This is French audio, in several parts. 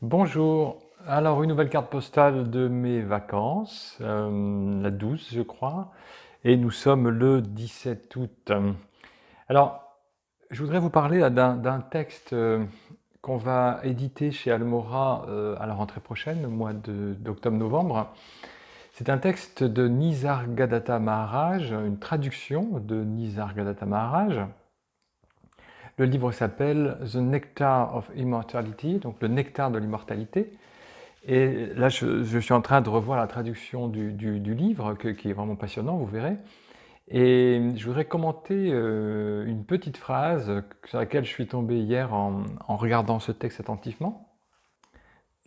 Bonjour, alors une nouvelle carte postale de mes vacances, la 12 je crois, et nous sommes le 17 août. Alors, je voudrais vous parler là d'un texte qu'on va éditer chez Almora à la rentrée prochaine, au mois d'octobre-novembre. C'est un texte de Nisargadatta Maharaj, une traduction de Nisargadatta Maharaj. Le livre s'appelle The Nectar of Immortality, donc le nectar de l'immortalité. Et là, je suis en train de revoir la traduction du livre, qui est vraiment passionnant, vous verrez. Et je voudrais commenter une petite phrase sur laquelle je suis tombé hier en regardant ce texte attentivement.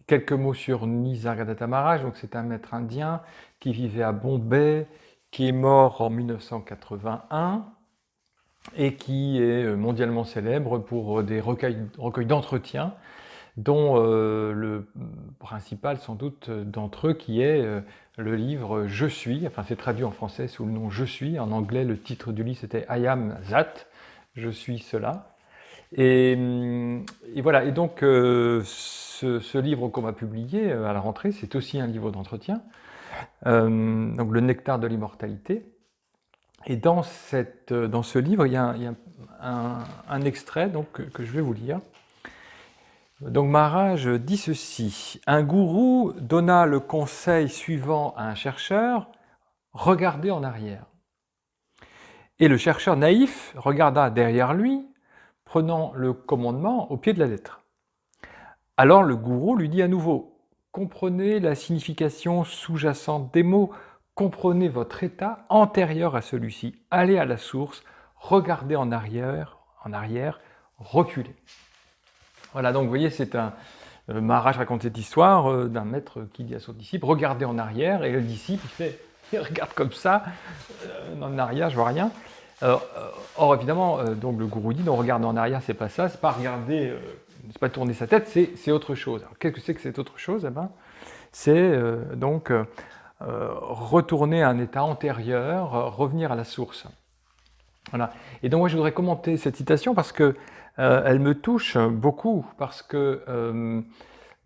Quelques mots sur Nisargadatta Maharaj, donc c'est un maître indien qui vivait à Bombay, qui est mort en 1981 et qui est mondialement célèbre pour des recueils d'entretiens, dont le principal sans doute d'entre eux qui est le livre Je suis, enfin c'est traduit en français sous le nom Je suis, en anglais le titre du livre c'était I am that, je suis cela. Et, et voilà, et donc ce livre qu'on va publier à la rentrée, c'est aussi un livre d'entretien, donc le nectar de l'immortalité. Et dans ce livre, il y a un extrait donc, que je vais vous lire. Donc Maharaj dit ceci: un gourou donna le conseil suivant à un chercheur, regardez en arrière. Et le chercheur naïf regarda derrière lui, prenant le commandement au pied de la lettre. Alors le gourou lui dit à nouveau: comprenez la signification sous-jacente des mots, comprenez votre état antérieur à celui-ci, allez à la source, regardez en arrière, reculez. Voilà, donc vous voyez, c'est un Maharaj raconte cette histoire d'un maître qui dit à son disciple: regardez en arrière, et le disciple il regarde comme ça, en arrière, je vois rien. Or évidemment, donc le gourou dit: non, regarder en arrière, c'est pas ça, c'est pas regarder, c'est pas tourner sa tête, c'est autre chose. Alors qu'est-ce que c'est que cette autre chose? Eh ben, c'est donc retourner à un état antérieur, revenir à la source. Voilà. Et donc moi je voudrais commenter cette citation parce que elle me touche beaucoup, parce que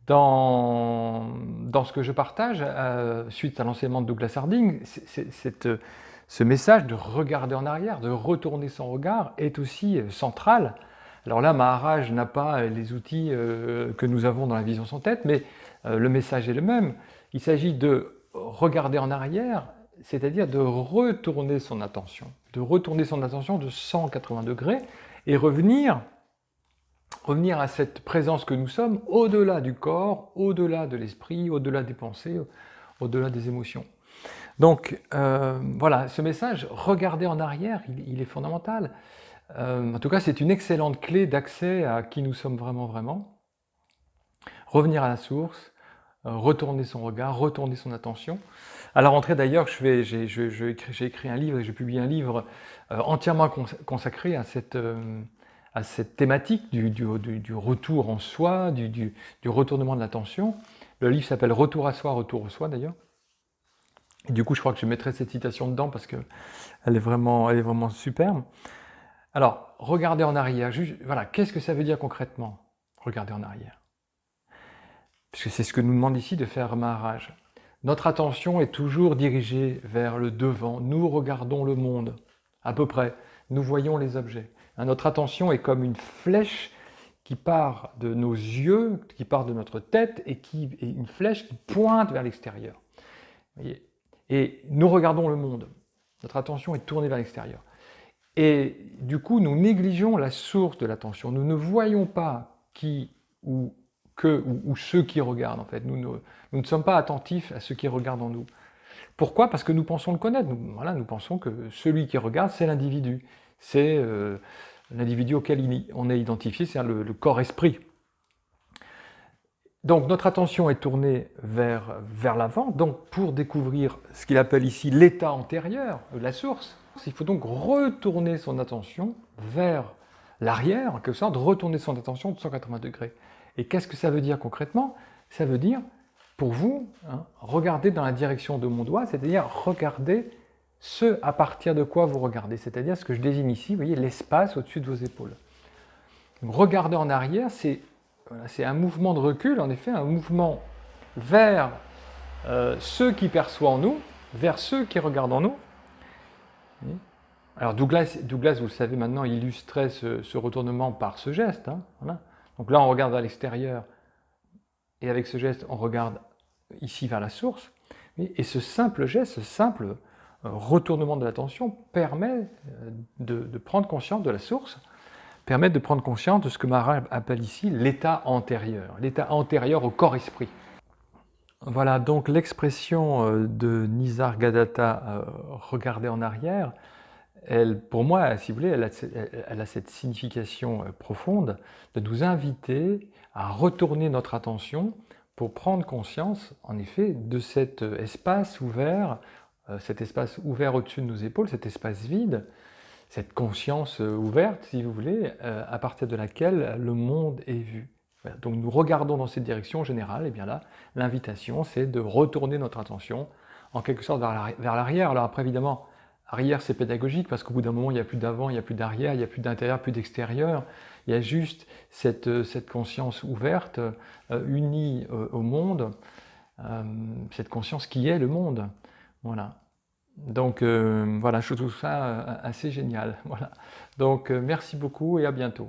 dans ce que je partage, suite à l'enseignement de Douglas Harding, ce message de regarder en arrière, de retourner son regard, est aussi central. Alors là, Maharaj n'a pas les outils que nous avons dans la vision sans tête, mais le message est le même. Il s'agit de regarder en arrière, c'est-à-dire de retourner son attention de 180 degrés et revenir à cette présence que nous sommes, au-delà du corps, au-delà de l'esprit, au-delà des pensées, au-delà des émotions. Donc voilà, ce message, regarder en arrière, il est fondamental. En tout cas, c'est une excellente clé d'accès à qui nous sommes vraiment, vraiment. Revenir à la source, retourner son regard, retourner son attention. À la rentrée d'ailleurs, j'ai écrit un livre et j'ai publié un livre entièrement consacré à cette thématique du retour en soi, du retournement de l'attention. Le livre s'appelle Retour à soi, retour au soi d'ailleurs. Et du coup, je crois que je mettrai cette citation dedans parce qu'elle est vraiment superbe. Alors, regardez en arrière. Voilà, qu'est-ce que ça veut dire concrètement, regarder en arrière? Puisque c'est ce que nous demande ici de faire Maharaj. Notre attention est toujours dirigée vers le devant. Nous regardons le monde, à peu près. Nous voyons les objets. Notre attention est comme une flèche qui part de nos yeux, qui part de notre tête, et une flèche qui pointe vers l'extérieur. Et nous regardons le monde. Notre attention est tournée vers l'extérieur. Et du coup, nous négligeons la source de l'attention. Nous ne voyons pas qui ou ceux qui regardent, en fait. Nous ne sommes pas attentifs à ceux qui regardent en nous. Pourquoi? Parce que nous pensons le connaître. Nous pensons que celui qui regarde, c'est l'individu. C'est l'individu auquel on est identifié, c'est le corps-esprit. Donc notre attention est tournée vers l'avant, donc pour découvrir ce qu'il appelle ici l'état antérieur, la source, il faut donc retourner son attention vers l'arrière, en quelque sorte, retourner son attention de 180 degrés. Et qu'est-ce que ça veut dire concrètement? Ça veut dire, pour vous, regardez dans la direction de mon doigt, c'est-à-dire regardez ce à partir de quoi vous regardez, c'est-à-dire ce que je désigne ici, vous voyez, l'espace au-dessus de vos épaules. Donc, regarder en arrière, c'est voilà, c'est un mouvement de recul, en effet, un mouvement vers ceux qui perçoivent en nous, vers ceux qui regardent en nous. Alors Douglas, vous le savez maintenant, illustrait ce retournement par ce geste. Hein, voilà. Donc là, on regarde vers l'extérieur, et avec ce geste, on regarde ici vers la source. Et ce simple geste, ce simple retournement de l'attention permet de prendre conscience de la source, permet de prendre conscience de ce que Maharaj appelle ici l'état antérieur au corps-esprit. Voilà, donc l'expression de Nisargadatta, regarder en arrière, elle, pour moi, si vous voulez, elle a cette signification profonde de nous inviter à retourner notre attention pour prendre conscience, en effet, de cet espace ouvert au-dessus de nos épaules, cet espace vide, cette conscience ouverte, si vous voulez, à partir de laquelle le monde est vu. Voilà. Donc nous regardons dans cette direction générale, et bien là, l'invitation, c'est de retourner notre attention, en quelque sorte, vers l'arrière. Alors après, évidemment, arrière, c'est pédagogique, parce qu'au bout d'un moment, il n'y a plus d'avant, il n'y a plus d'arrière, il n'y a plus d'intérieur, plus d'extérieur. Il y a juste cette conscience ouverte, unie au monde, cette conscience qui est le monde. Voilà. Donc voilà, je trouve ça assez génial. Voilà. Donc merci beaucoup et à bientôt.